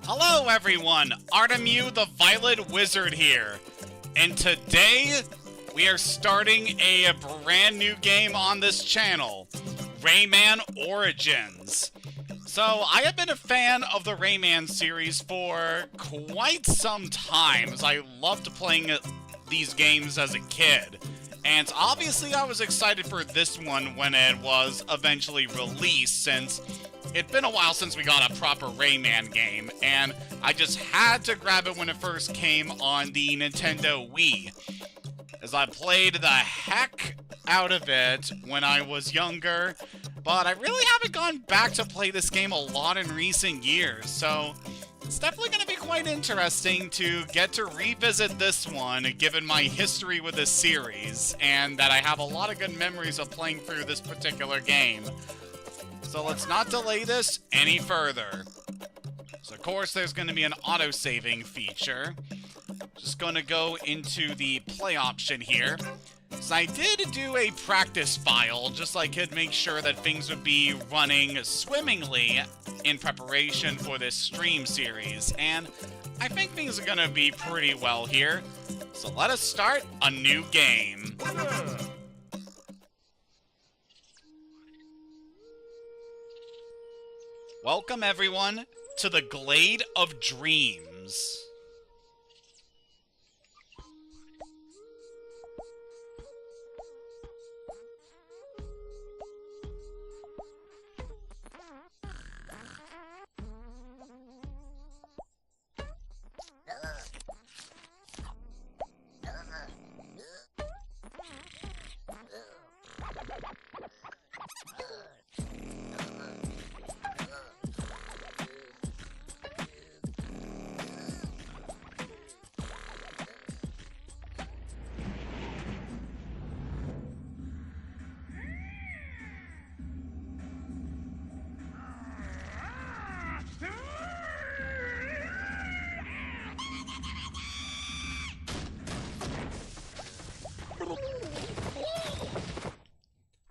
Hello everyone, Artemu the Violet Wizard here, and today we are starting a brand new game on this channel, Rayman Origins. So I have been a fan of the Rayman series for quite some time, as I loved playing these games as a kid. And obviously I was excited for this one when it was eventually released, since it'd been a while since we got a proper Rayman game, and I just had to grab it when it first came on the Nintendo Wii, as I played the heck out of it when I was younger, but I really haven't gone back to play this game a lot in recent years, so it's definitely going to be quite interesting to get to revisit this one, given my history with this series, and that I have a lot of good memories of playing through this particular game. So let's not delay this any further. So of course there's going to be an auto-saving feature. Just going to go into the play option here. So I did do a practice file, just so I could make sure that things would be running swimmingly in preparation for this stream series, and I think things are gonna be pretty well here. So let us start a new game. Welcome everyone to the Glade of Dreams.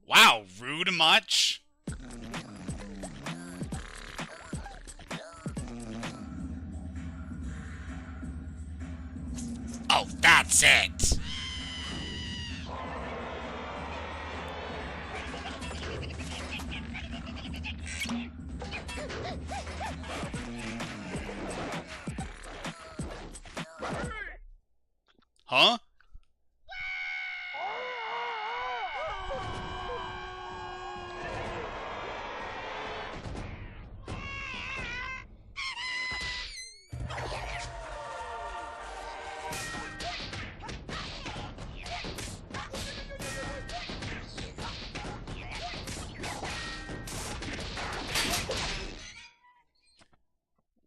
Wow, rude much? Oh, that's it! Huh?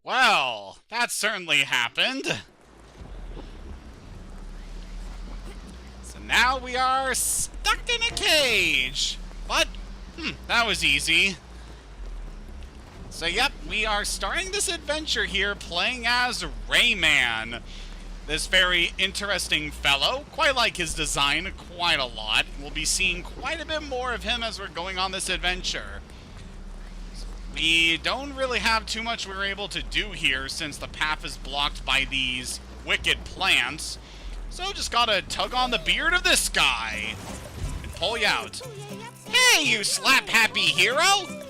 Well, that certainly happened. So now we are stuck in a cage. But, that was easy. So yep, we are starting this adventure here playing as Rayman. This very interesting fellow. Quite like his design quite a lot. We'll be seeing quite a bit more of him as we're going on this adventure. We don't really have too much we're able to do here since the path is blocked by these wicked plants. So just gotta tug on the beard of this guy and pull you out. Hey, you slap-happy hero!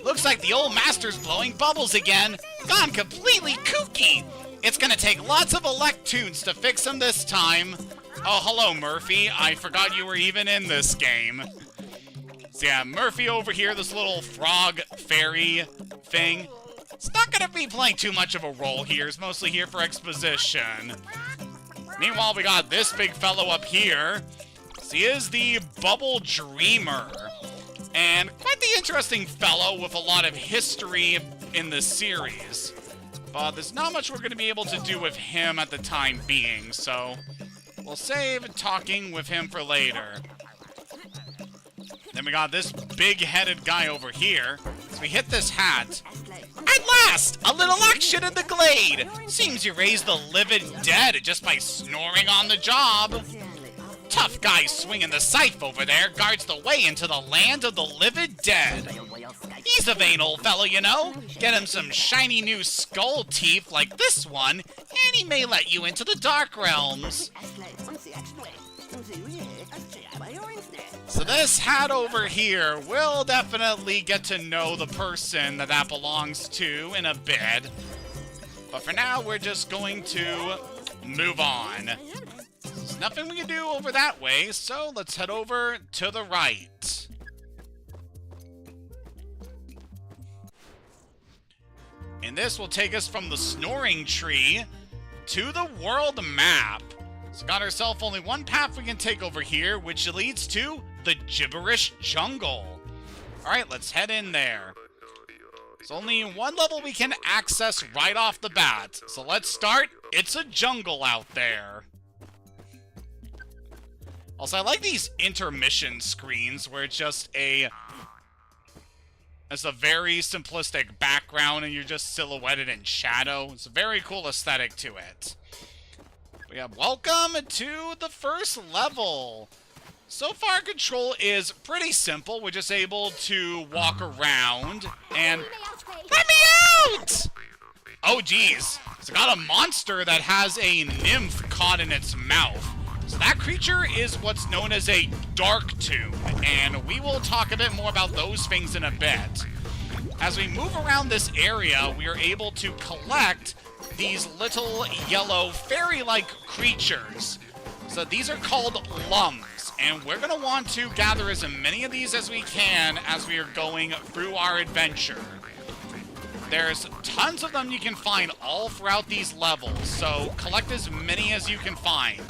Looks like the old master's blowing bubbles again. Gone completely kooky. It's gonna take lots of Electoons to fix him this time. Oh, hello, Murphy. I forgot you were even in this game. So yeah, Murphy over here, this little frog fairy thing. It's not gonna be playing too much of a role here. It's mostly here for exposition. Meanwhile, we got this big fellow up here. So he is the Bubble Dreamer. And quite the interesting fellow with a lot of history in the series. But there's not much we're gonna be able to do with him at the time being, so we'll save talking with him for later. Then we got this big-headed guy over here. So we hit this hat. At last! A little action in the glade! Seems you raised the Livid Dead just by snoring on the job. Tough guy swinging the scythe over there guards the way into the land of the Livid Dead. He's a vain old fellow, you know. Get him some shiny new skull teeth like this one, and he may let you into the Dark Realms. So this hat over here will definitely get to know the person that belongs to in a bit. But for now, we're just going to move on. There's nothing we can do over that way, so let's head over to the right. And this will take us from the Snoring Tree to the world map. So got ourselves only one path we can take over here, which leads to the Gibberish Jungle. Alright, let's head in there. There's only one level we can access right off the bat. So let's start. It's a jungle out there. Also, I like these intermission screens where it's just a very simplistic background and you're just silhouetted in shadow. It's a very cool aesthetic to it. But yeah, welcome to the first level. So far, control is pretty simple. We're just able to walk around and... Let me out! Oh, geez. It's got a monster that has a nymph caught in its mouth. So that creature is what's known as a Darktoon, and we will talk a bit more about those things in a bit. As we move around this area, we are able to collect these little yellow fairy-like creatures. So these are called Lums, and we're going to want to gather as many of these as we can as we are going through our adventure. There's tons of them you can find all throughout these levels, so collect as many as you can find.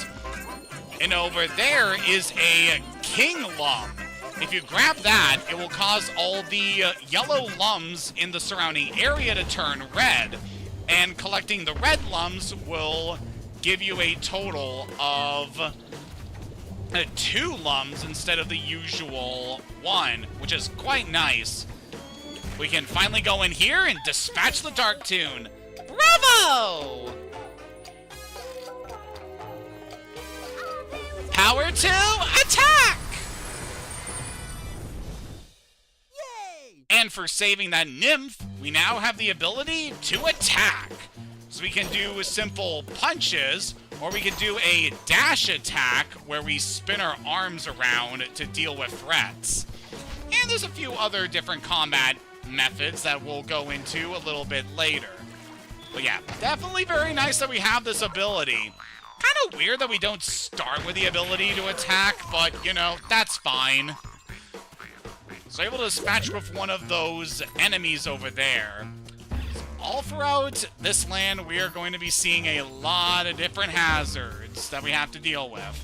And over there is a King Lum. If you grab that, it will cause all the yellow Lums in the surrounding area to turn red. And collecting the red Lums will give you a total of 2 Lums instead of the usual 1, which is quite nice. We can finally go in here and dispatch the Darktoon. Bravo! Power to attack! Yay! And for saving that nymph, we now have the ability to attack. So we can do simple punches, or we can do a dash attack where we spin our arms around to deal with threats. And there's a few other different combat methods that we'll go into a little bit later. But yeah, definitely very nice that we have this ability. Kind of weird that we don't start with the ability to attack, but, you know, that's fine. So able to dispatch with one of those enemies over there. All throughout this land, we are going to be seeing a lot of different hazards that we have to deal with.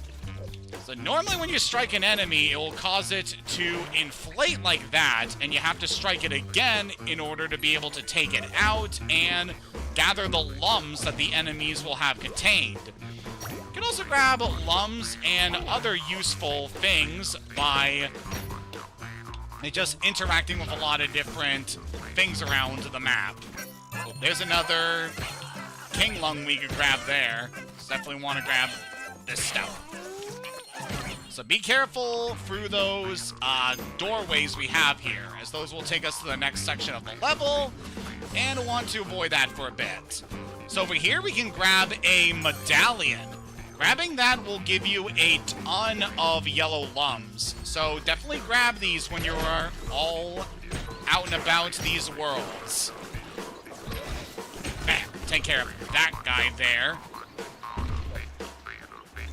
So normally when you strike an enemy, it will cause it to inflate like that, and you have to strike it again in order to be able to take it out and gather the Lums that the enemies will have contained. You can also grab Lums and other useful things by just interacting with a lot of different things around the map. Oh, there's another King Lung we could grab there. Definitely want to grab this stuff. So be careful through those doorways we have here, as those will take us to the next section of the level, and want to avoid that for a bit. So over here we can grab a medallion. Grabbing that will give you a ton of yellow Lums, so definitely grab these when you are all out and about these worlds. Take care of that guy there.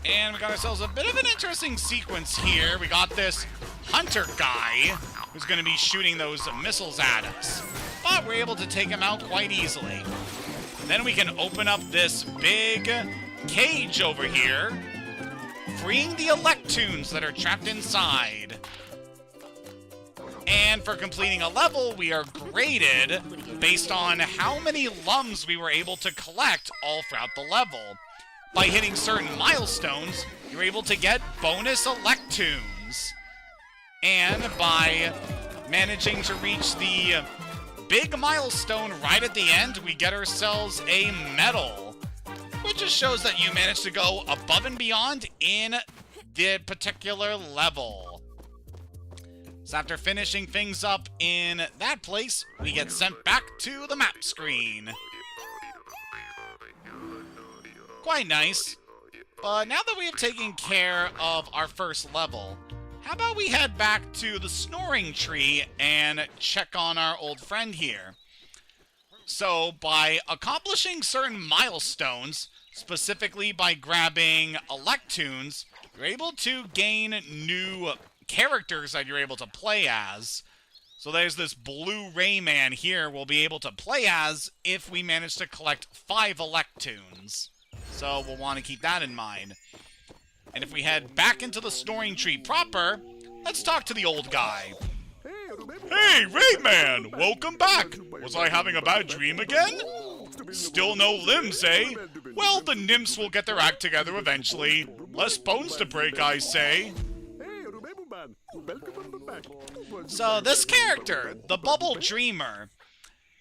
And we got ourselves a bit of an interesting sequence here. We got this hunter guy who's going to be shooting those missiles at us. But we're able to take him out quite easily. Then we can open up this big cage over here, freeing the Electoons that are trapped inside. And for completing a level, we are graded based on how many Lums we were able to collect all throughout the level. By hitting certain milestones, you're able to get bonus Electoons. And by managing to reach the big milestone right at the end, we get ourselves a medal, which just shows that you managed to go above and beyond in the particular level. So after finishing things up in that place, we get sent back to the map screen. Quite nice. But now that we have taken care of our first level, how about we head back to the snoring tree and check on our old friend here. So by accomplishing certain milestones, specifically by grabbing Electoons, you're able to gain new characters that you're able to play as. So there's this blue Rayman here we'll be able to play as if we manage to collect 5 Electoons. So we'll want to keep that in mind. And if we head back into the snoring tree proper, let's talk to the old guy. Hey, Rayman! Welcome back! Was I having a bad dream again? Still no limbs, eh? Well, the nymphs will get their act together eventually. Less bones to break, I say. So this character, the Bubble Dreamer,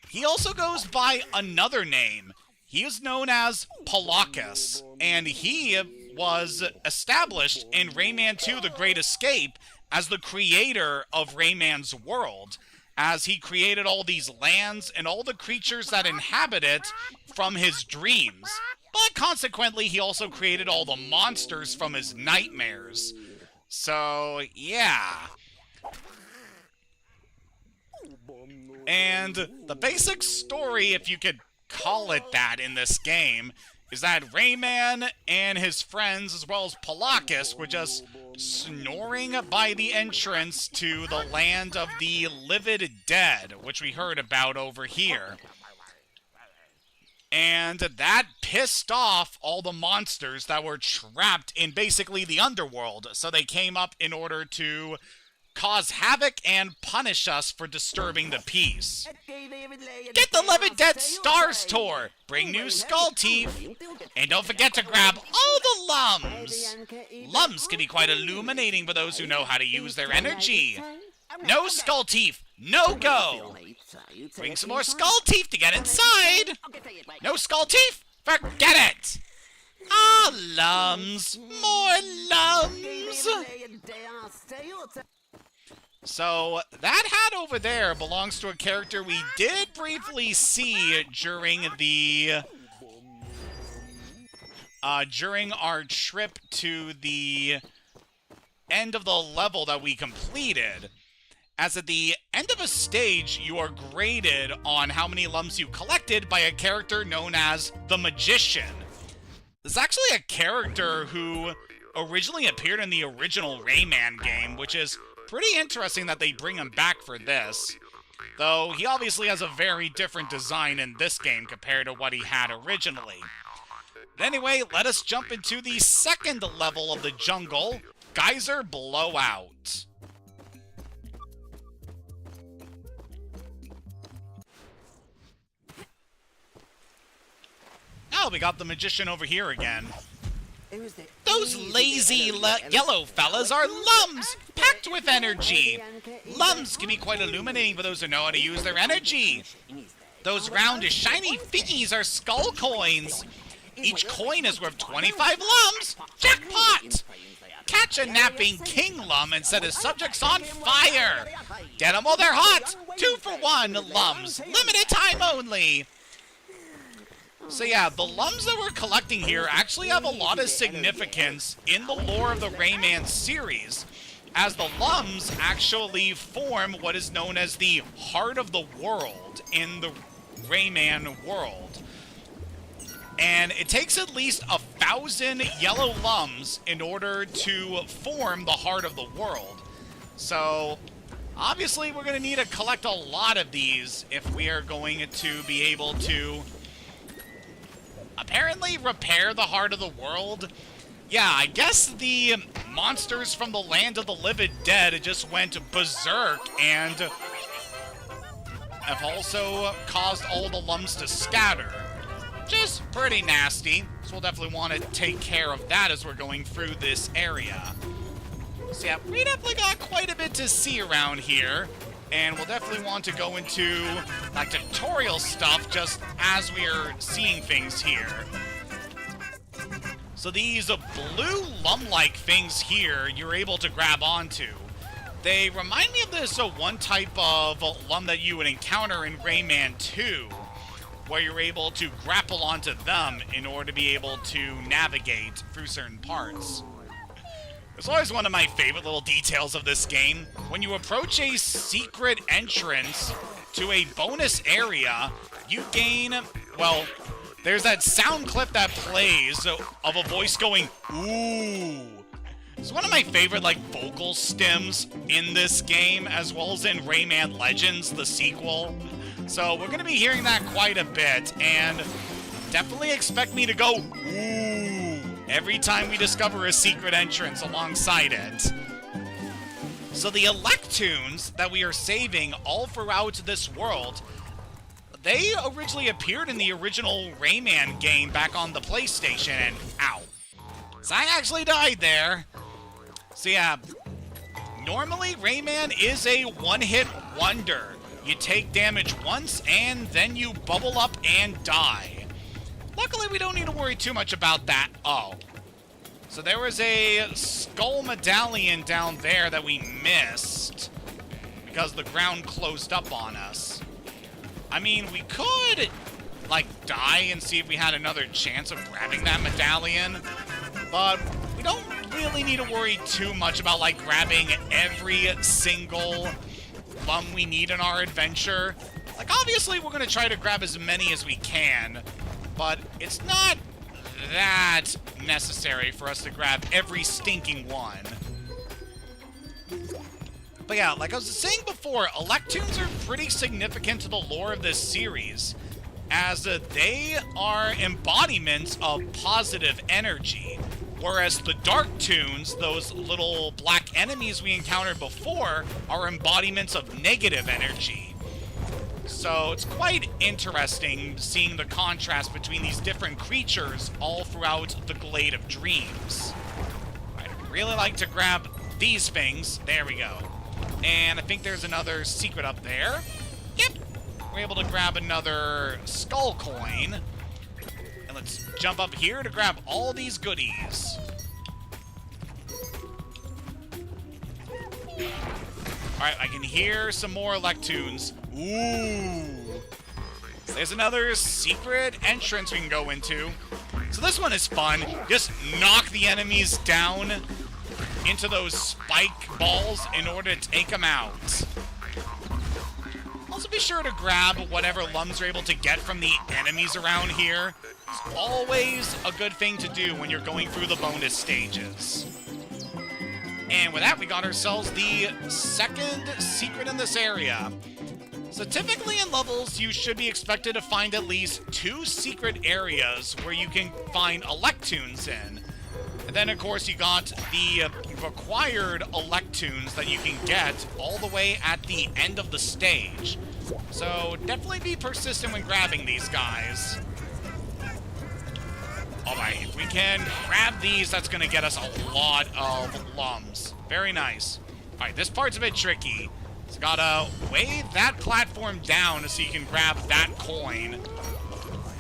he also goes by another name. He is known as Palakis, and he was established in Rayman 2: The Great Escape as the creator of Rayman's world, as he created all these lands and all the creatures that inhabit it from his dreams. But consequently, he also created all the monsters from his nightmares. So, yeah. And the basic story, if you could call it that in this game, is that Rayman and his friends, as well as Palakis, were just snoring by the entrance to the land of the Livid Dead, which we heard about over here. And that pissed off all the monsters that were trapped in basically the underworld, so they came up in order to cause havoc and punish us for disturbing the peace. Get the Livid Dead Stars Tour! Bring new skull teeth! And don't forget to grab all the Lums! Lums can be quite illuminating for those who know how to use their energy. No skull teeth, no go! Bring some more skull teeth to get inside! No skull teeth? Forget it! Ah, Lums! More Lums! So, that hat over there belongs to a character we did briefly see during the... during our trip to the end of the level that we completed. As at the end of a stage, you are graded on how many Lums you collected by a character known as the Magician. This is actually a character who originally appeared in the original Rayman game, which is pretty interesting that they bring him back for this. Though, he obviously has a very different design in this game compared to what he had originally. But anyway, let us jump into the second level of the jungle, Geyser Blowout. Oh, we got the Magician over here again. Those lazy yellow fellas are Lums, packed with energy. Lums can be quite illuminating for those who know how to use their energy. Those round, shiny thingies are skull coins. Each coin is worth 25 Lums. Jackpot! Catch a napping King Lum and set his subjects on fire. Get them while they're hot. 2 for 1 Lums. Limited time only. So yeah, the Lums that we're collecting here actually have a lot of significance in the lore of the Rayman series, as the Lums actually form what is known as the heart of the world in the Rayman world. And it takes at least 1,000 yellow Lums in order to form the heart of the world. So, obviously we're going to need to collect a lot of these if we are going to be able to apparently repair the heart of the world. Yeah, I guess the monsters from the land of the Livid Dead just went berserk and have also caused all the Lums to scatter. Which is pretty nasty, so we'll definitely want to take care of that as we're going through this area. So yeah, we definitely got quite a bit to see around here. And we'll definitely want to go into like tutorial stuff just as we are seeing things here. So So these blue lum-like things here, you're able to grab onto. They remind me of this one type of lum that you would encounter in Rayman 2, where you're able to grapple onto them in order to be able to navigate through certain parts. It's always one of my favorite little details of this game. When you approach a secret entrance to a bonus area, you gain, well, there's that sound clip that plays of a voice going, ooh. It's one of my favorite, like, vocal stems in this game, as well as in Rayman Legends, the sequel. So we're going to be hearing that quite a bit, and definitely expect me to go, ooh, every time we discover a secret entrance alongside it. So the Electoons that we are saving all throughout this world, they originally appeared in the original Rayman game back on the PlayStation, and ow. So I actually died there. So yeah, normally Rayman is a one-hit wonder. You take damage once, and then you bubble up and die. Luckily, we don't need to worry too much about that. Oh. So there was a skull medallion down there that we missed because the ground closed up on us. I mean, we could, like, die and see if we had another chance of grabbing that medallion, but we don't really need to worry too much about, like, grabbing every single lum we need in our adventure. Like, obviously, we're going to try to grab as many as we can, but it's not that necessary for us to grab every stinking one. But yeah, like I was saying before, Electoons are pretty significant to the lore of this series, as they are embodiments of positive energy, whereas the Dark Toons, those little black enemies we encountered before, are embodiments of negative energy. So it's quite interesting seeing the contrast between these different creatures all throughout the Glade of Dreams. I'd really like to grab these things. There we go. And I think there's another secret up there. Yep. We're able to grab another skull coin. And let's jump up here to grab all these goodies. Alright, I can hear some more Electoons. Ooh. There's another secret entrance we can go into. So this one is fun. Just knock the enemies down into those spike balls in order to take them out. Also be sure to grab whatever lums you're able to get from the enemies around here. It's always a good thing to do when you're going through the bonus stages. And with that, we got ourselves the second secret in this area. So typically in levels, you should be expected to find at least 2 secret areas where you can find Electoons in. And then, of course, you got the required Electoons that you can get all the way at the end of the stage. So definitely be persistent when grabbing these guys. Alright, if we can grab these, that's going to get us a lot of lums. Very nice. Alright, this part's a bit tricky. So gotta wave that platform down so you can grab that coin.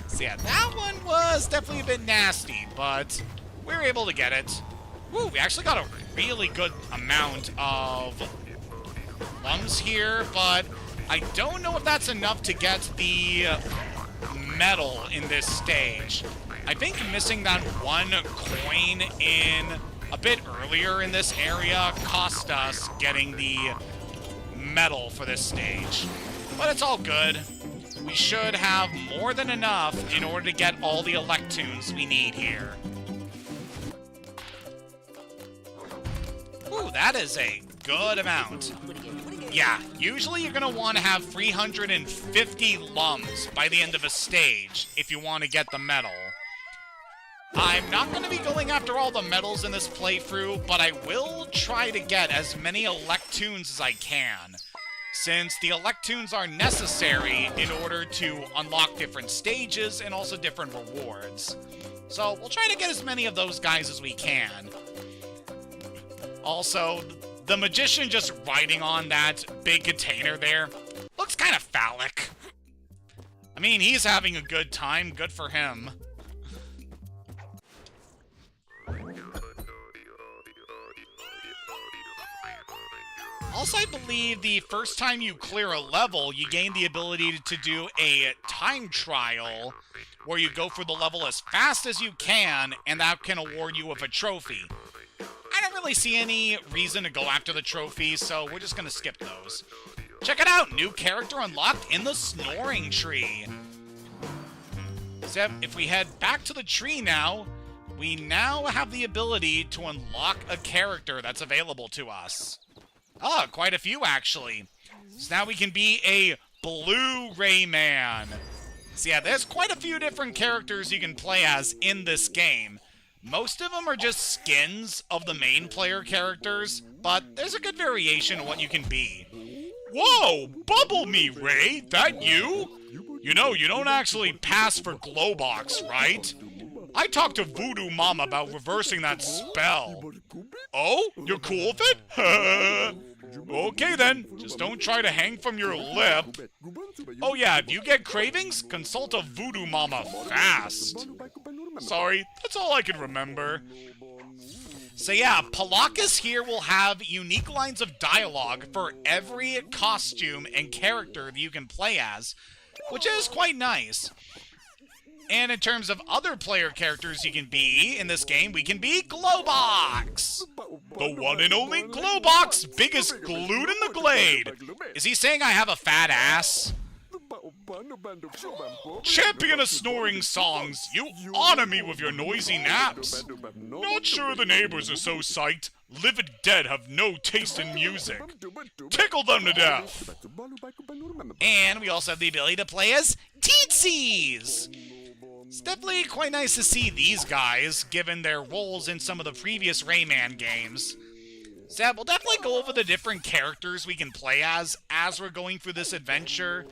So yeah, that one was definitely a bit nasty, but we were able to get it. Woo, we actually got a really good amount of lums here, but I don't know if that's enough to get the medal in this stage. I think missing that one coin in a bit earlier in this area cost us getting the medal for this stage. But it's all good. We should have more than enough in order to get all the Electoons we need here. Ooh, that is a good amount. Yeah, usually you're going to want to have 350 lums by the end of a stage if you want to get the medal. I'm not going to be going after all the medals in this playthrough, but I will try to get as many Electoons as I can, since the Electoons are necessary in order to unlock different stages and also different rewards. So we'll try to get as many of those guys as we can. Also, the magician just riding on that big container there looks kind of phallic. I mean, he's having a good time. Good for him. Also, I believe the first time you clear a level, you gain the ability to do a time trial where you go for the level as fast as you can, and that can award you with a trophy. I don't really see any reason to go after the trophies, so we're just going to skip those. Check it out! New character unlocked in the snoring tree. So if we head back to the tree now, we now have the ability to unlock a character that's available to us. Ah, quite a few, actually. So now we can be a blue Rayman. So yeah, there's quite a few different characters you can play as in this game. Most of them are just skins of the main player characters, but there's a good variation of what you can be. Whoa! Bubble me, Ray! That you? You know, you don't actually pass for Glowbox, right? I talked to Voodoo Mama about reversing that spell. Oh? You're cool with it? Okay then, just don't try to hang from your lip. Oh yeah, if you get cravings, consult a Voodoo Mama fast. Sorry, that's all I can remember. So yeah, Palakis here will have unique lines of dialogue for every costume and character that you can play as, which is quite nice. And in terms of other player characters you can be in this game, we can be Glowbox! The one and only Glowbox, biggest glued in the Glade! Is he saying I have a fat ass? Champion of snoring songs, you honor me with your noisy naps. Not sure the neighbors are so psyched. Livid Dead have no taste in music. Tickle them to death! And we also have the ability to play as Teetsies! It's definitely quite nice to see these guys, given their roles in some of the previous Rayman games. So yeah, we'll definitely go over the different characters we can play as we're going through this adventure.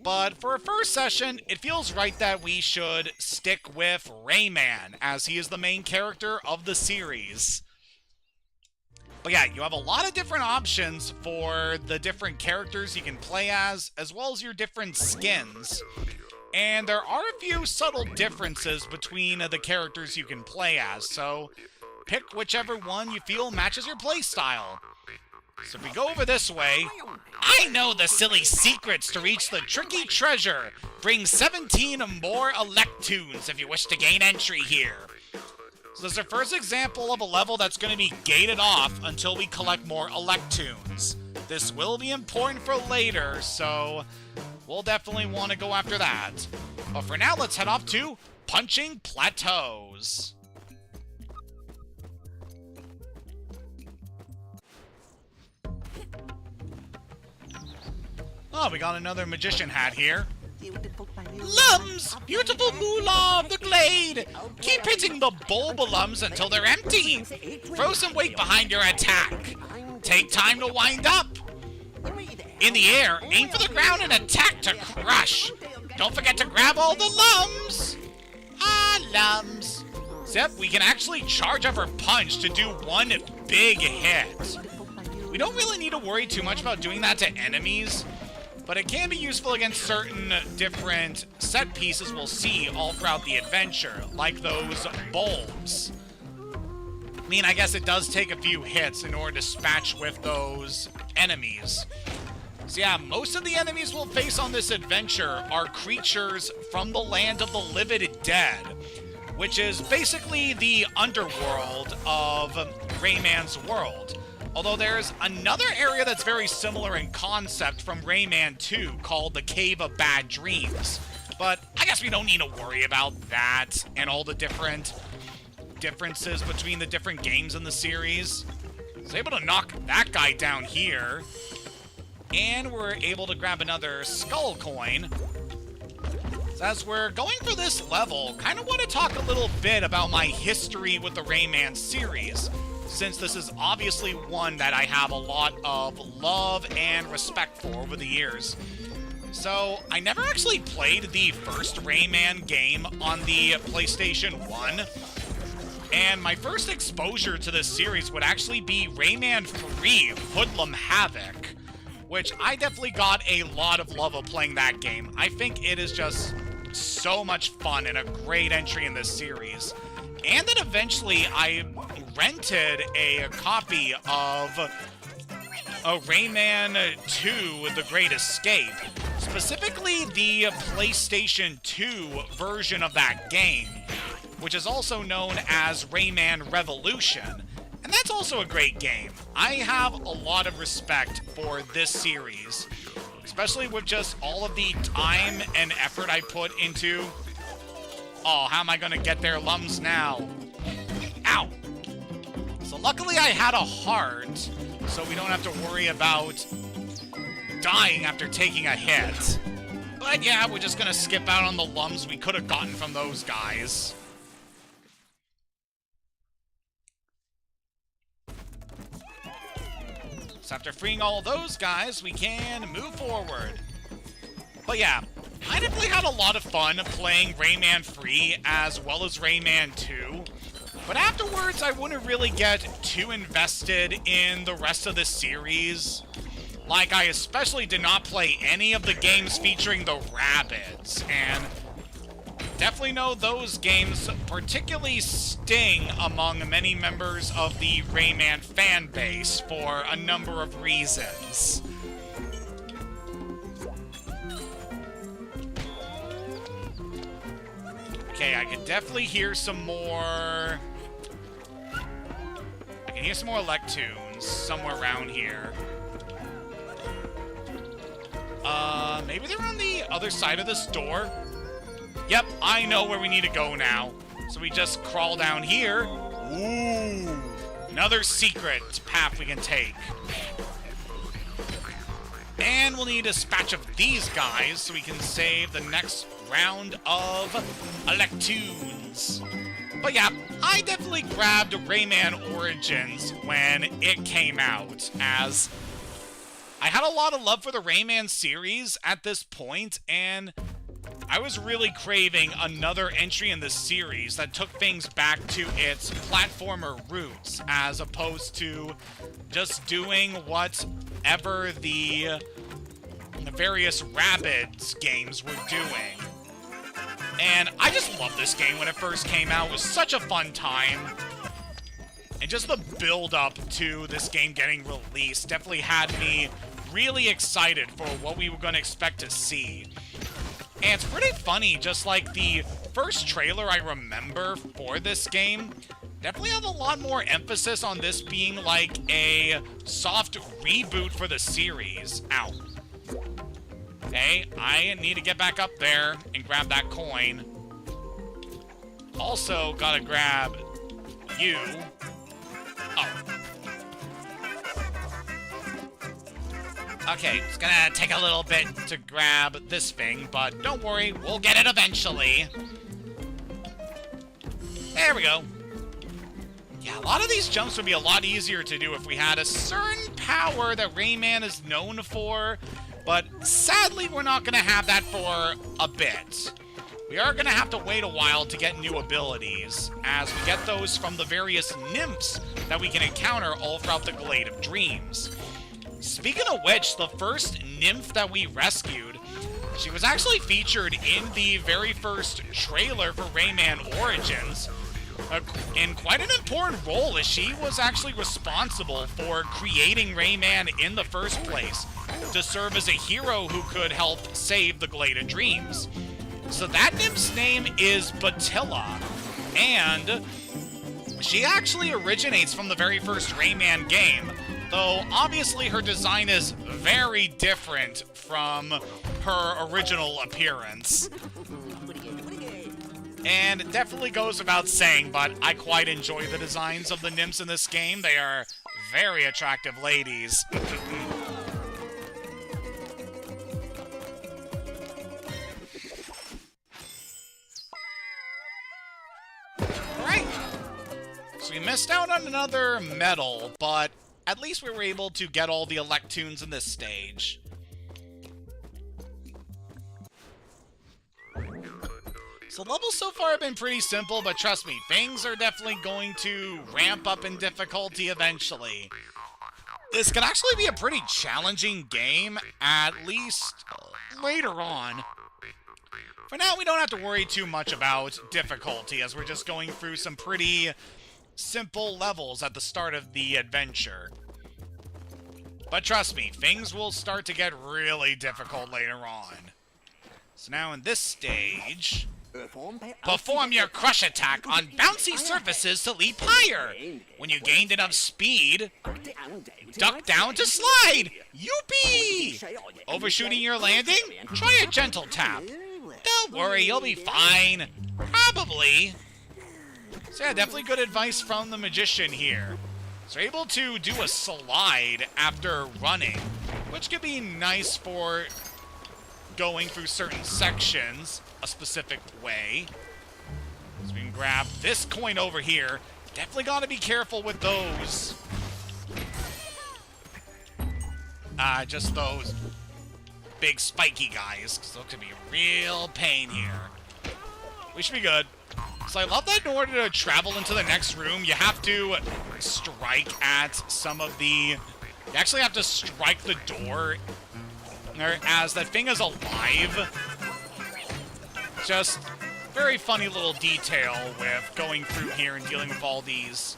But for a first session, it feels right that we should stick with Rayman, as he is the main character of the series. But yeah, you have a lot of different options for the different characters you can play as well as your different skins. And there are a few subtle differences between the characters you can play as, so pick whichever one you feel matches your playstyle. So if we go over this way, I know the silly secrets to reach the tricky treasure. Bring 17 or more Electoons if you wish to gain entry here. So this is our first example of a level that's going to be gated off until we collect more Electoons. This will be important for later, so we'll definitely want to go after that. But for now, let's head off to Punching Plateaus. Oh, we got another magician hat here. Lums! Beautiful moolah of the Glade! Keep hitting the bulbalums until they're empty! Throw some weight behind your attack! Take time to wind up! In the air, aim for the ground and attack to crush! Don't forget to grab all the lums! Ah, lums! Except we can actually charge up our punch to do one big hit. We don't really need to worry too much about doing that to enemies, but it can be useful against certain different set pieces we'll see all throughout the adventure, like those bulbs. I mean, I guess it does take a few hits in order to dispatch with those enemies. So yeah, most of the enemies we'll face on this adventure are creatures from the land of the Livid Dead, which is basically the underworld of Rayman's world. Although there's another area that's very similar in concept from Rayman 2 called the Cave of Bad Dreams. But I guess we don't need to worry about that and all the different differences between the different games in the series. I was able to knock that guy down here. And we're able to grab another skull coin. So as we're going for this level, kind of want to talk a little bit about my history with the Rayman series, since this is obviously one that I have a lot of love and respect for over the years. So, I never actually played the first Rayman game on the PlayStation 1, and my first exposure to this series would actually be Rayman 3 Hoodlum Havoc, which I definitely got a lot of love of playing that game. I think it is just so much fun and a great entry in this series. And then eventually I rented a copy of Rayman 2, The Great Escape. Specifically the PlayStation 2 version of that game, which is also known as Rayman Revolution. And that's also a great game. I have a lot of respect for this series, especially with just all of the time and effort I put into... Oh, how am I going to get there, Lums, now? Ow! So luckily I had a heart, so we don't have to worry about dying after taking a hit. But yeah, we're just going to skip out on the Lums we could have gotten from those guys. So after freeing all those guys, we can move forward. But yeah, I definitely had a lot of fun playing Rayman Free as well as Rayman 2. But afterwards, I wouldn't really get too invested in the rest of the series. Like, I especially did not play any of the games featuring the rabbits, and definitely know those games particularly sting among many members of the Rayman fan base for a number of reasons. Okay, I can definitely hear some more... I can hear some more Electoons somewhere around here. Maybe they're on the other side of this door? Yep, I know where we need to go now. So we just crawl down here. Ooh, another secret path we can take. And we'll need a dispatch of these guys so we can save the next round of Electoons. But yeah, I definitely grabbed Rayman Origins when it came out, as I had a lot of love for the Rayman series at this point, and I was really craving another entry in the series that took things back to its platformer roots, as opposed to just doing whatever the various Rabbids games were doing. And I just loved this game when it first came out. It was such a fun time. And just the build-up to this game getting released definitely had me really excited for what we were going to expect to see. And it's pretty funny, just like the first trailer I remember for this game definitely have a lot more emphasis on this being like a soft reboot for the series. Ow. Okay, I need to get back up there and grab that coin. Also, gotta grab you. Oh. Okay, it's gonna take a little bit to grab this thing, but don't worry, we'll get it eventually. There we go. Yeah, a lot of these jumps would be a lot easier to do if we had a certain power that Rayman is known for, but sadly we're not gonna have that for a bit. We are gonna have to wait a while to get new abilities, as we get those from the various nymphs that we can encounter all throughout the Glade of Dreams. Speaking of which, the first nymph that we rescued, she was actually featured in the very first trailer for Rayman Origins, in quite an important role, as she was actually responsible for creating Rayman in the first place, to serve as a hero who could help save the Glade of Dreams. So that nymph's name is Batilla, and she actually originates from the very first Rayman game, though obviously her design is very different from her original appearance. And it definitely goes without saying, but I quite enjoy the designs of the nymphs in this game. They are very attractive ladies. Alright. So we missed out on another medal, but at least we were able to get all the Electoons in this stage. So levels so far have been pretty simple, but trust me, things are definitely going to ramp up in difficulty eventually. This can actually be a pretty challenging game, at least later on. For now, we don't have to worry too much about difficulty, as we're just going through some pretty simple levels at the start of the adventure. But trust me, things will start to get really difficult later on. So now in this stage, perform your crush attack on bouncy surfaces to leap higher. When you gained enough speed, duck down to slide. Youpee! Overshooting your landing? Try a gentle tap. Don't worry, you'll be fine. Probably. So yeah, definitely good advice from the magician here. So able to do a slide after running, which could be nice for going through certain sections a specific way. So we can grab this coin over here. Definitely gotta be careful with those. Just those big spiky guys, because they'll be a real pain here. We should be good. So I love that in order to travel into the next room, you have to strike at some of the... You actually have to strike the door as that thing is alive. Just very funny little detail with going through here and dealing with all these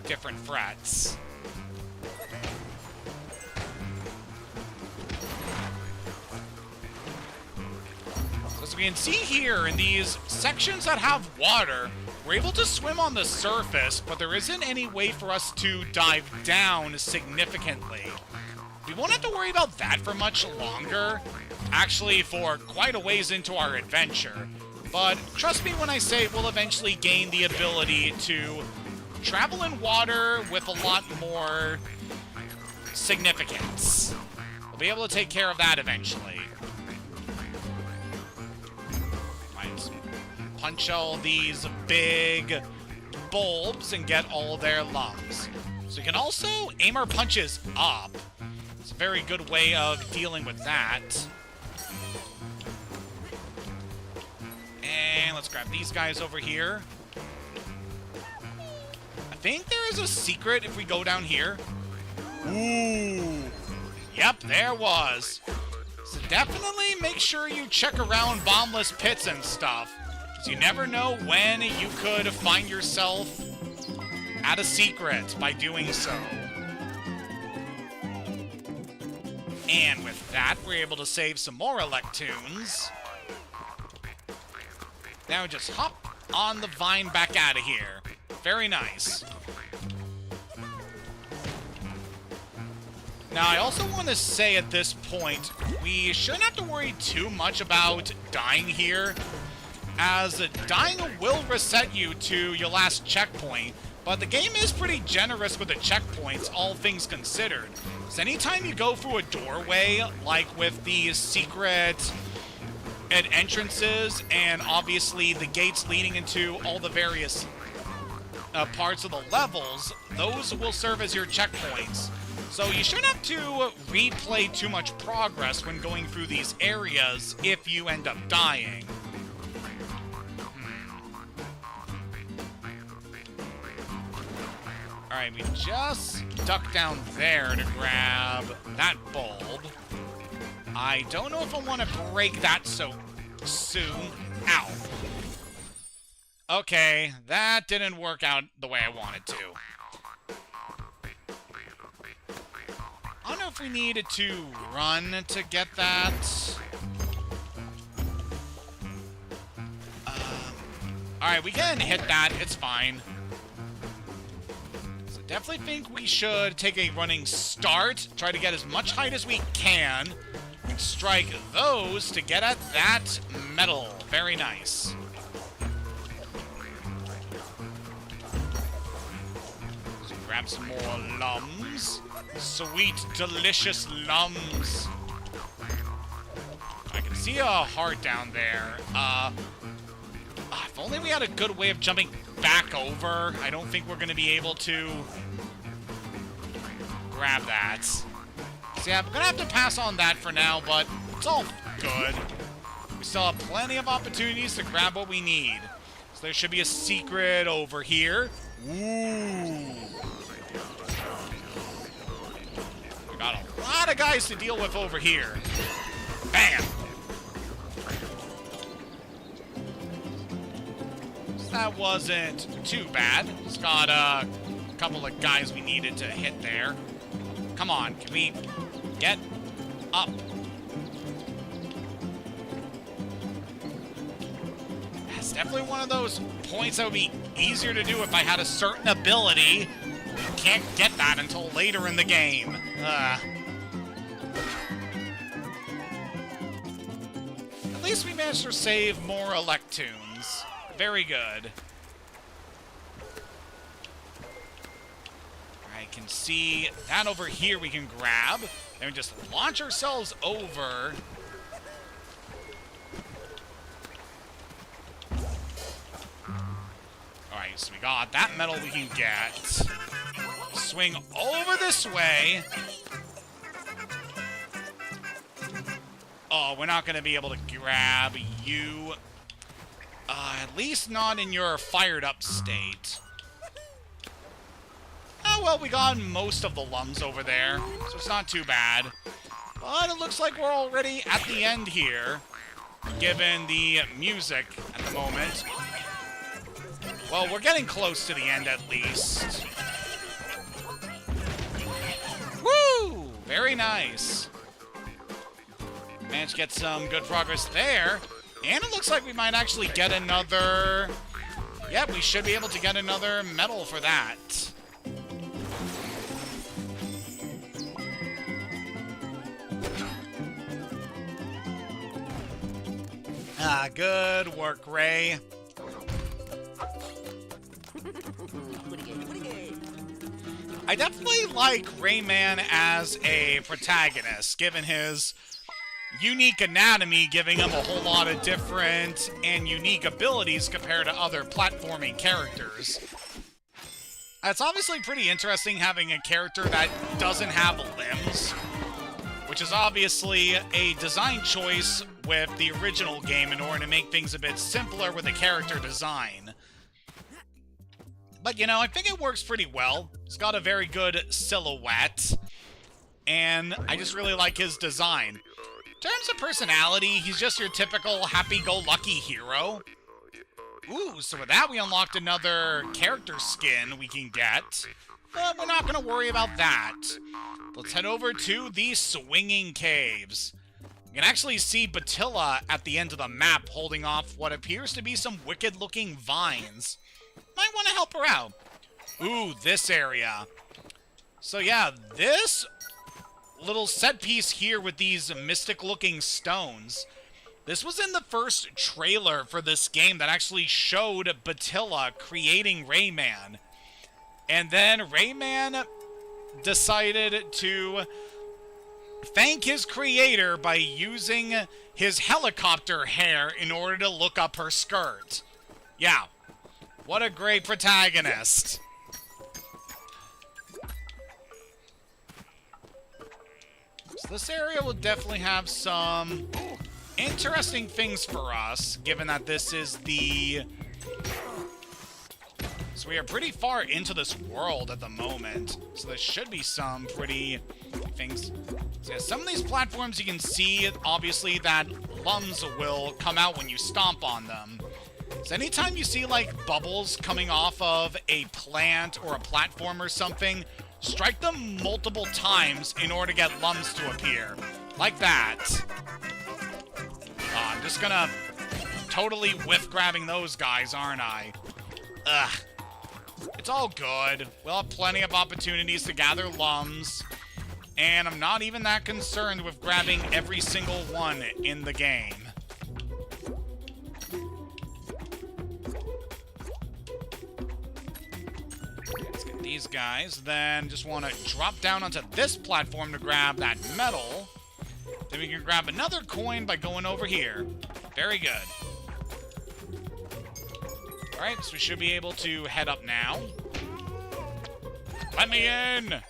different threats. As we can see here, in these sections that have water, we're able to swim on the surface, but there isn't any way for us to dive down significantly. We won't have to worry about that for much longer, actually for quite a ways into our adventure. But trust me when I say we'll eventually gain the ability to travel in water with a lot more significance. We'll be able to take care of that eventually. Punch all these big bulbs and get all their Lums. So you can also aim our punches up. It's a very good way of dealing with that. And let's grab these guys over here. I think there is a secret if we go down here. Ooh. Yep, there was. So definitely make sure you check around bombless pits and stuff. You never know when you could find yourself at a secret by doing so. And with that, we're able to save some more Electoons. Now just hop on the vine back out of here. Very nice. Now, I also want to say at this point, we shouldn't have to worry too much about dying here, as dying will reset you to your last checkpoint, but the game is pretty generous with the checkpoints, all things considered. So anytime you go through a doorway, like with these secret entrances, and obviously the gates leading into all the various parts of the levels, those will serve as your checkpoints. So you shouldn't have to replay too much progress when going through these areas if you end up dying. Alright, we just duck down there to grab that bulb. I don't know if I want to break that so soon. Ow. Okay, that didn't work out the way I wanted to. I don't know if we needed to run to get that. Alright, we can hit that. It's fine. Definitely think we should take a running start, try to get as much height as we can, and strike those to get at that metal. Very nice. So grab some more Lums. Sweet, delicious Lums. I can see a heart down there. If only we had a good way of jumping back over. I don't think we're going to be able to grab that. So yeah, I'm going to have to pass on that for now, but it's all good. We still have plenty of opportunities to grab what we need. So there should be a secret over here. Ooh. We got a lot of guys to deal with over here. Bam! That wasn't too bad. Just got a couple of guys we needed to hit there. Come on, can we get up? It's definitely one of those points that would be easier to do if I had a certain ability. Can't get that until later in the game. At least we managed to save more Electoons. Very good. I can see that over here we can grab. And we just launch ourselves over. Alright, so we got that metal we can get. Swing over this way. Oh, we're not going to be able to grab you. At least not in your fired up state. Oh, well, we got most of the Lums over there, so it's not too bad. But it looks like we're already at the end here, given the music at the moment. Well, we're getting close to the end at least. Woo! Very nice. Managed to get some good progress there. And it looks like we might actually get another... Yep, we should be able to get another medal for that. Ah, good work, Ray. I definitely like Rayman as a protagonist, given his unique anatomy, giving him a whole lot of different and unique abilities compared to other platforming characters. It's obviously pretty interesting having a character that doesn't have limbs, which is obviously a design choice with the original game in order to make things a bit simpler with the character design. But, you know, I think it works pretty well. It's got a very good silhouette, and I just really like his design. In terms of personality, he's just your typical happy-go-lucky hero. Ooh, so with that, we unlocked another character skin we can get. But we're not going to worry about that. Let's head over to the Swinging Caves. You can actually see Batilla at the end of the map holding off what appears to be some wicked-looking vines. Might want to help her out. Ooh, this area. So yeah, this little set piece here with these mystic-looking stones. This was in the first trailer for this game that actually showed Batilla creating Rayman. And then Rayman decided to thank his creator by using his helicopter hair in order to look up her skirt. Yeah, what a great protagonist. So this area will definitely have some interesting things for us, given that this is the... So we are pretty far into this world at the moment, so there should be some pretty things. So yeah, some of these platforms you can see, obviously, that Lums will come out when you stomp on them. So anytime you see, like, bubbles coming off of a plant or a platform or something, strike them multiple times in order to get Lums to appear. Like that. I'm just gonna totally whiff grabbing those guys, aren't I? Ugh. It's all good. We'll have plenty of opportunities to gather Lums. And I'm not even that concerned with grabbing every single one in the game. Let's get these guys. Then just want to drop down onto this platform to grab that metal. Then we can grab another coin by going over here. Very good. Alright, so we should be able to head up now. Let me in!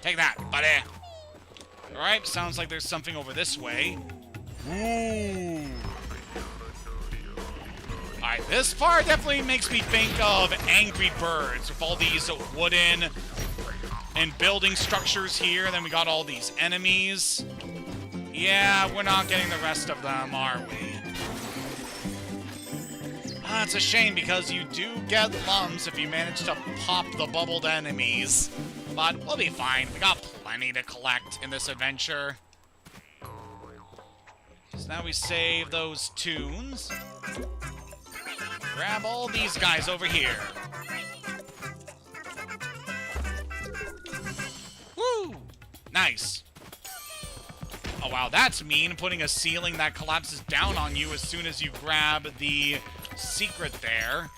Take that, buddy. Alright, sounds like there's something over this way. Ooh. Alright, this part definitely makes me think of Angry Birds with all these wooden and building structures here. Then we got all these enemies. Yeah, we're not getting the rest of them, are we? it's a shame because you do get Lums if you manage to pop the bubbled enemies. But we'll be fine. We got plenty to collect in this adventure. So now we save those tunes. Grab all these guys over here. Woo! Nice. Oh wow, that's mean, putting a ceiling that collapses down on you as soon as you grab the secret there.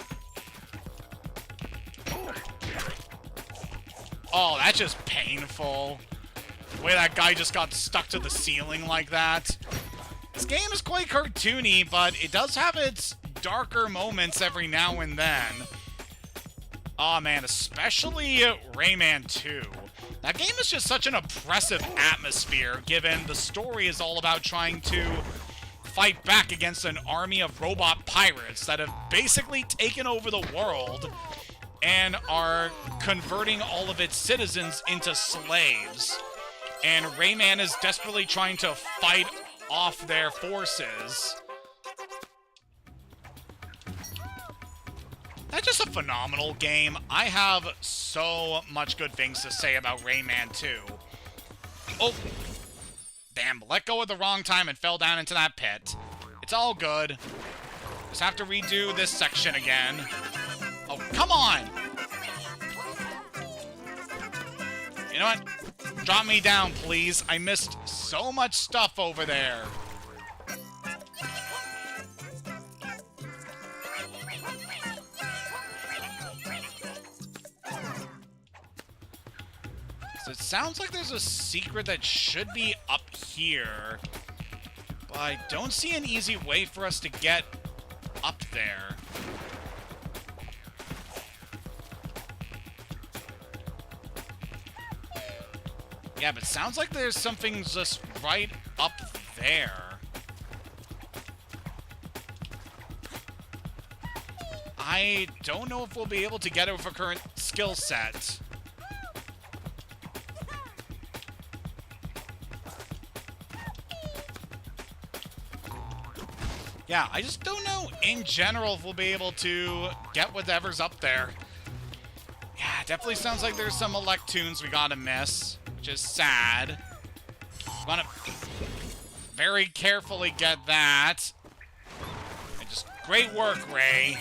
Oh, that's just painful. The way that guy just got stuck to the ceiling like that. This game is quite cartoony, but it does have its darker moments every now and then. Oh man, especially Rayman 2. That game is just such an oppressive atmosphere, given the story is all about trying to fight back against an army of robot pirates that have basically taken over the world and are converting all of its citizens into slaves. And Rayman is desperately trying to fight off their forces. That's just a phenomenal game. I have so much good things to say about Rayman 2. Oh, damn, let go at the wrong time and fell down into that pit. It's all good. Just have to redo this section again. Oh, come on! You know what? Drop me down, please. I missed so much stuff over there. So it sounds like there's a secret that should be up here, but I don't see an easy way for us to get up there. Yeah, but it sounds like there's something just right up there. I don't know if we'll be able to get it with our current skill set. Yeah, I just don't know in general if we'll be able to get whatever's up there. Yeah, it definitely sounds like there's some Electoons we gotta miss, which is sad. Wanna very carefully get that. And just great work, Ray.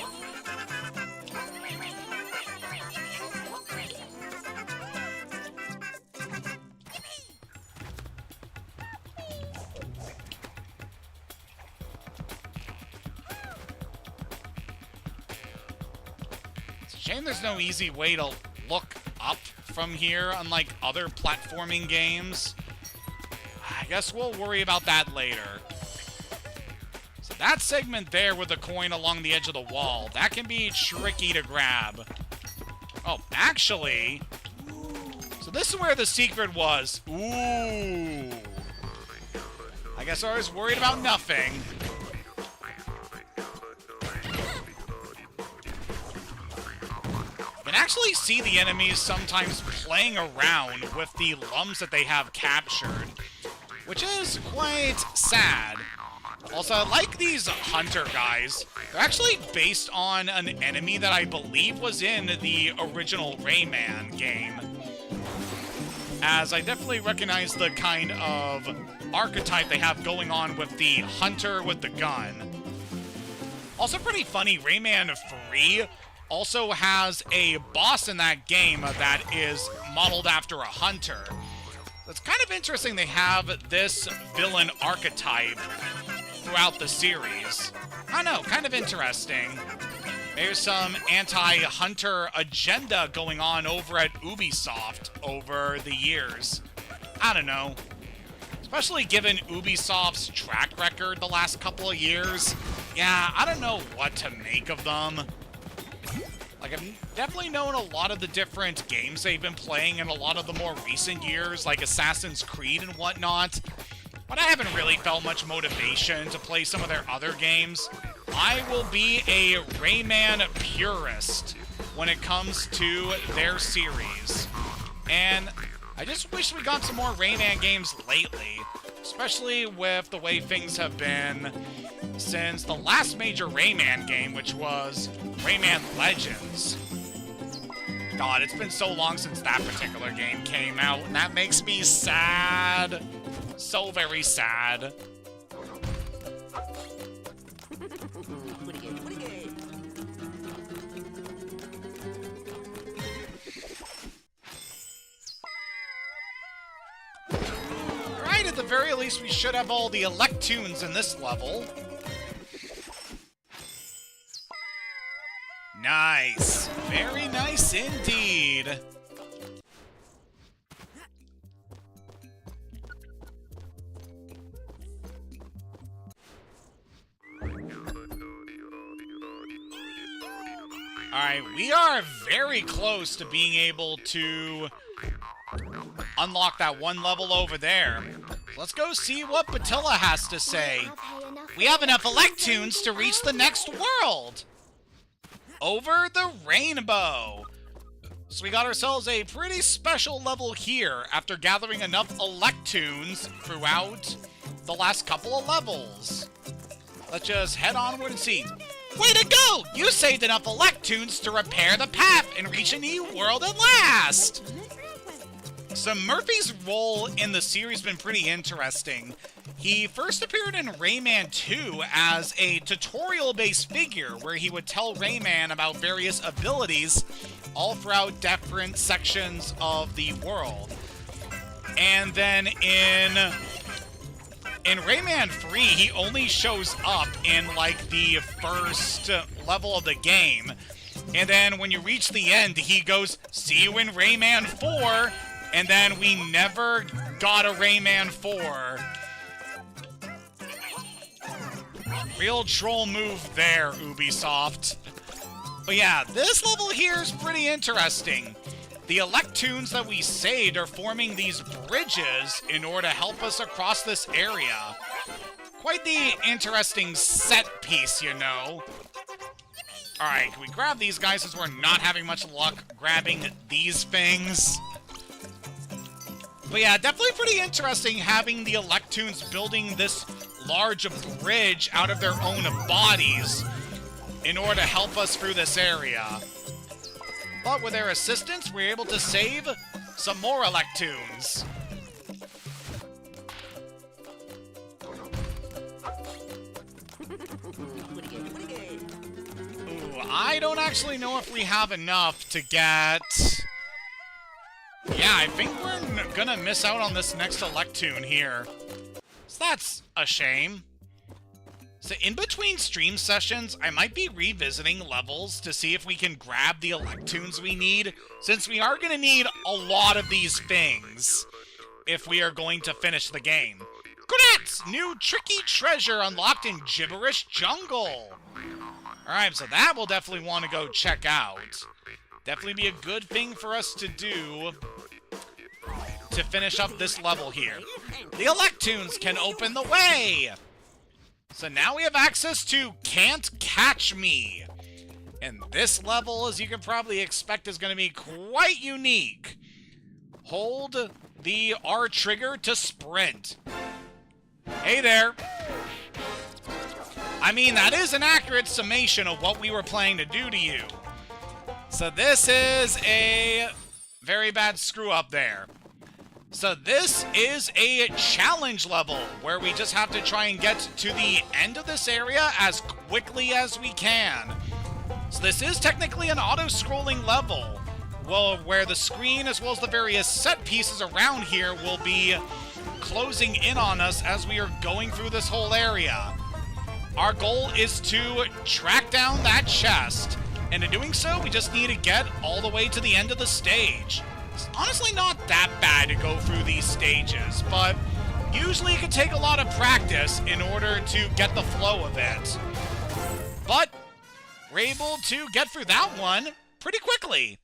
Shame there's no easy way to look up from here, unlike other platforming games. I guess we'll worry about that later. So that segment there with the coin along the edge of the wall, that can be tricky to grab. Oh, actually... So this is where the secret was. Ooh. I guess I was worried about nothing. Actually see the enemies sometimes playing around with the Lums that they have captured, which is quite sad. Also, I like these hunter guys. They're actually based on an enemy that I believe was in the original Rayman game, as I definitely recognize the kind of archetype they have going on with the hunter with the gun. Also pretty funny, Rayman 3 also has a boss in that game that is modeled after a hunter. It's kind of interesting they have this villain archetype throughout the series. I don't know, kind of interesting. There's some anti-hunter agenda going on over at Ubisoft over the years. I don't know. Especially given Ubisoft's track record the last couple of years. Yeah, I don't know what to make of them. Like, I've definitely known a lot of the different games they've been playing in a lot of the more recent years, like Assassin's Creed and whatnot, but I haven't really felt much motivation to play some of their other games. I will be a Rayman purist when it comes to their series, and I just wish we got some more Rayman games lately, especially with the way things have been since the last major Rayman game, which was Rayman Legends. God, it's been so long since that particular game came out, and that makes me sad. So very sad. Alright, at the very least, we should have all the Electoons in this level. Nice. Very nice indeed. Alright, we are very close to being able to unlock that one level over there. Let's go see what Batilla has to say. We have enough Electoons to reach the next world! Over the rainbow! So we got ourselves a pretty special level here after gathering enough Electoons throughout the last couple of levels. Let's just head onward and see. Way to go! You saved enough Electoons to repair the path and reach a new world at last! So Murphy's role in the series has been pretty interesting. He first appeared in Rayman 2 as a tutorial-based figure where he would tell Rayman about various abilities all throughout different sections of the world. And then in Rayman 3, he only shows up in, like, the first level of the game. And then when you reach the end, he goes, "See you in Rayman 4," and then we never got a Rayman 4. Real troll move there, Ubisoft. But yeah, this level here is pretty interesting. The Electoons that we saved are forming these bridges in order to help us across this area. Quite the interesting set piece, you know. Alright, can we grab these guys since we're not having much luck grabbing these things? But yeah, definitely pretty interesting having the Electoons building this large bridge out of their own bodies in order to help us through this area. But with their assistance, we're able to save some more Electoons. Ooh, I don't actually know if we have enough to get... Yeah, I think we're gonna miss out on this next Electoon here. So that's a shame. So in between stream sessions, I might be revisiting levels to see if we can grab the Electoons we need, since we are gonna need a lot of these things if we are going to finish the game. Congrats! New tricky treasure unlocked in Gibberish Jungle! Alright, so that we'll definitely want to go check out. Definitely be a good thing for us to do to finish up this level here. The Electoons can open the way! So now we have access to Can't Catch Me. And this level, as you can probably expect, is going to be quite unique. Hold the R trigger to sprint. Hey there. I mean, that is an accurate summation of what we were planning to do to you. So this is a very bad screw-up there. So this is a challenge level, where we just have to try and get to the end of this area as quickly as we can. So this is technically an auto-scrolling level, well, where the screen as well as the various set pieces around here will be closing in on us as we are going through this whole area. Our goal is to track down that chest, and in doing so, we just need to get all the way to the end of the stage. It's honestly not that bad to go through these stages, but usually it can take a lot of practice in order to get the flow of it. But we're able to get through that one pretty quickly.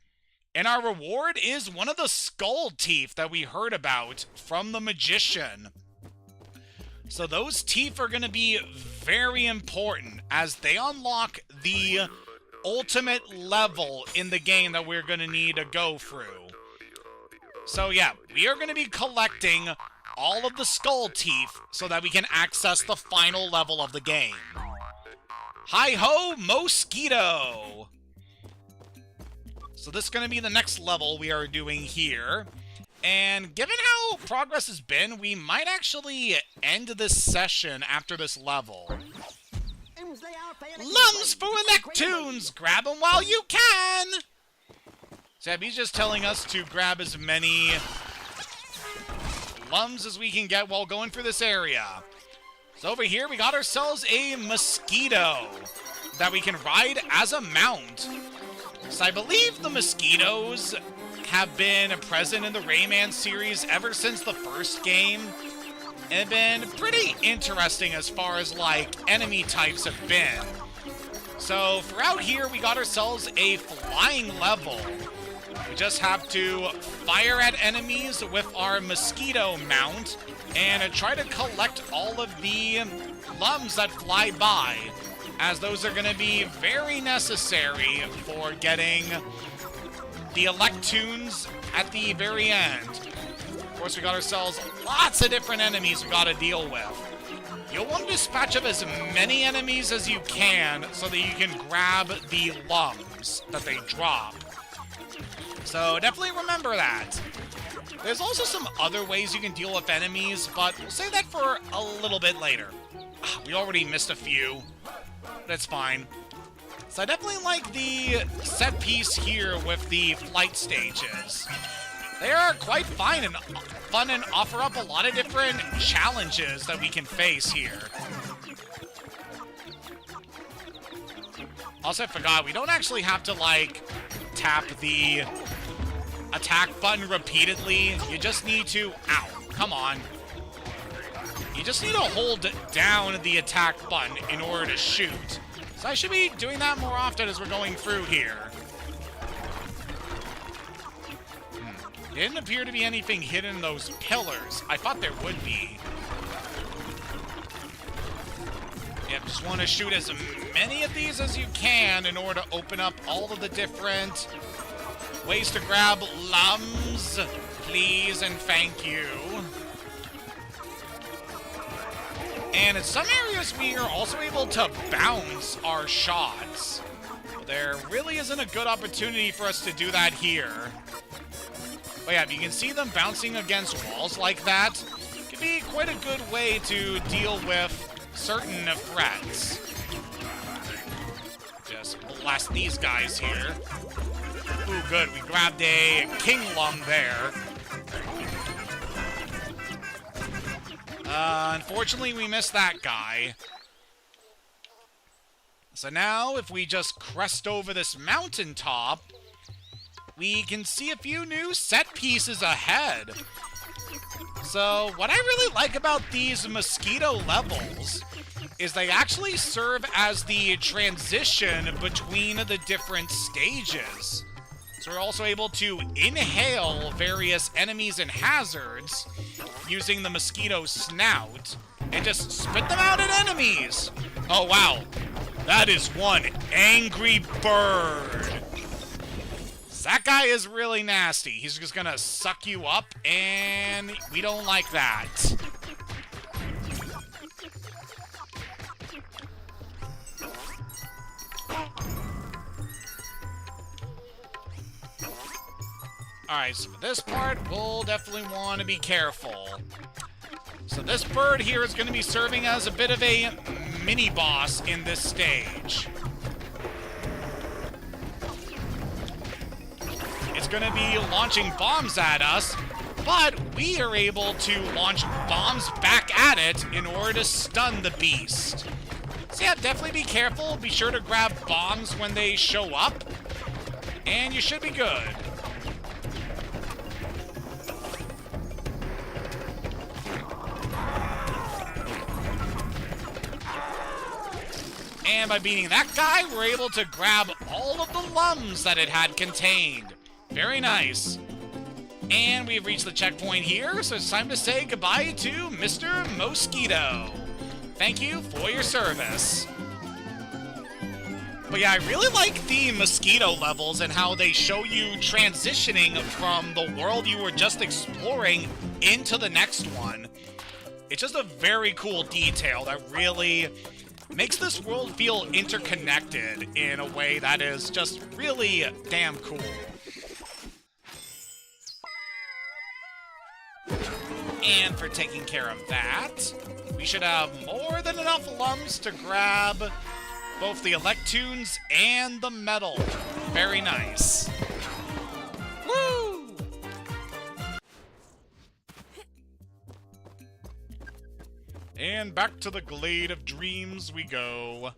And our reward is one of the skull teeth that we heard about from the magician. So those teeth are going to be very important as they unlock the ultimate level in the game that we're going to need to go through. So yeah, we are going to be collecting all of the skull teeth so that we can access the final level of the game. Hi-ho, Mosquito! So this is going to be the next level we are doing here. And given how progress has been, we might actually end this session after this level. Lums for Electoons! Grab them while you can! So he's just telling us to grab as many Lums as we can get while going through this area. So over here, we got ourselves a mosquito that we can ride as a mount. So I believe the mosquitoes have been present in the Rayman series ever since the first game. And been pretty interesting as far as, like, enemy types have been. So throughout here, we got ourselves a flying level. We just have to fire at enemies with our mosquito mount and try to collect all of the Lums that fly by, as those are going to be very necessary for getting the Electoons at the very end. Of course, we got ourselves lots of different enemies we got to deal with. You'll want to dispatch of as many enemies as you can so that you can grab the Lums that they drop. So definitely remember that. There's also some other ways you can deal with enemies, but we'll save that for a little bit later. We already missed a few, but it's fine. So I definitely like the set piece here with the flight stages. They are quite fun and offer up a lot of different challenges that we can face here. Also, I forgot, we don't actually have to, like, tap the attack button repeatedly. You just need to... Ow, come on. You just need to hold down the attack button in order to shoot. So I should be doing that more often as we're going through here. There didn't appear to be anything hidden in those pillars. I thought there would be. Yep, just want to shoot as many of these as you can in order to open up all of the different ways to grab Lums. Please and thank you. And in some areas, we are also able to bounce our shots. There really isn't a good opportunity for us to do that here. But yeah, if you can see them bouncing against walls like that, it can be quite a good way to deal with certain threats. Just blast these guys here. Ooh, good. We grabbed a King Lum there. Unfortunately, we missed that guy. So now, if we just crest over this mountaintop, we can see a few new set pieces ahead. So, what I really like about these mosquito levels is they actually serve as the transition between the different stages. So we're also able to inhale various enemies and hazards using the mosquito snout and just spit them out at enemies. Oh, wow. That is one angry bird. That guy is really nasty. He's just gonna suck you up, and we don't like that. Alright, so for this part, we'll definitely want to be careful. So this bird here is going to be serving as a bit of a mini-boss in this stage. It's going to be launching bombs at us, but we are able to launch bombs back at it in order to stun the beast. So yeah, definitely be careful. Be sure to grab bombs when they show up, and you should be good. And by beating that guy, we're able to grab all of the Lums that it had contained. Very nice. And we've reached the checkpoint here, so it's time to say goodbye to Mr. Mosquito. Thank you for your service. But yeah, I really like the mosquito levels and how they show you transitioning from the world you were just exploring into the next one. It's just a very cool detail that really makes this world feel interconnected in a way that is just really damn cool. And for taking care of that, we should have more than enough Lums to grab both the Electoons and the metal. Very nice. Woo! And back to the Glade of Dreams we go.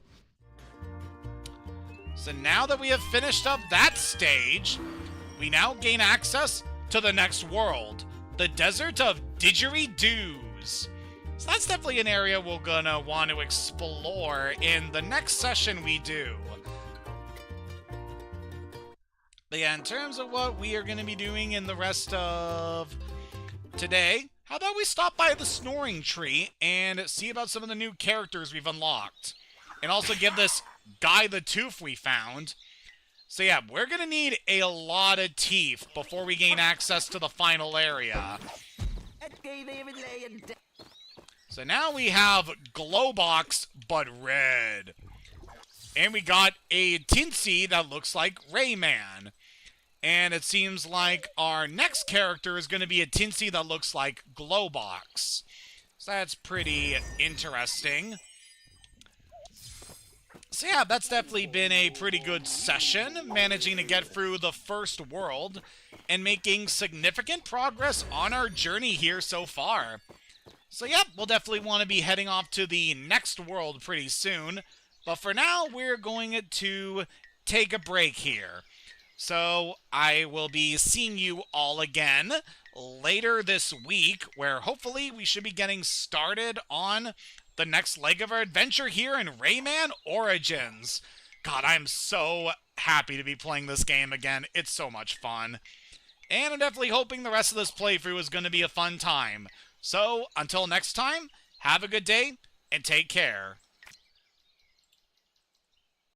So now that we have finished up that stage, we now gain access to the next world, the Desert of Didgeridoos. So that's definitely an area we're gonna want to explore in the next session we do. But yeah, in terms of what we are gonna be doing in the rest of today, how about we stop by the Snoring Tree and see about some of the new characters we've unlocked. And also give this guy the tooth we found. So yeah, we're gonna need a lot of teeth before we gain access to the final area. So now we have Glowbox, but red. And we got a Tinsy that looks like Rayman. And it seems like our next character is going to be a Tinsy that looks like Glowbox. So that's pretty interesting. So yeah, that's definitely been a pretty good session, managing to get through the first world and making significant progress on our journey here so far. So yep, we'll definitely want to be heading off to the next world pretty soon. But for now, we're going to take a break here. So I will be seeing you all again later this week, where hopefully we should be getting started on the next leg of our adventure here in Rayman Origins. God, I'm so happy to be playing this game again. It's so much fun. And I'm definitely hoping the rest of this playthrough is going to be a fun time. So, until next time, have a good day, and take care.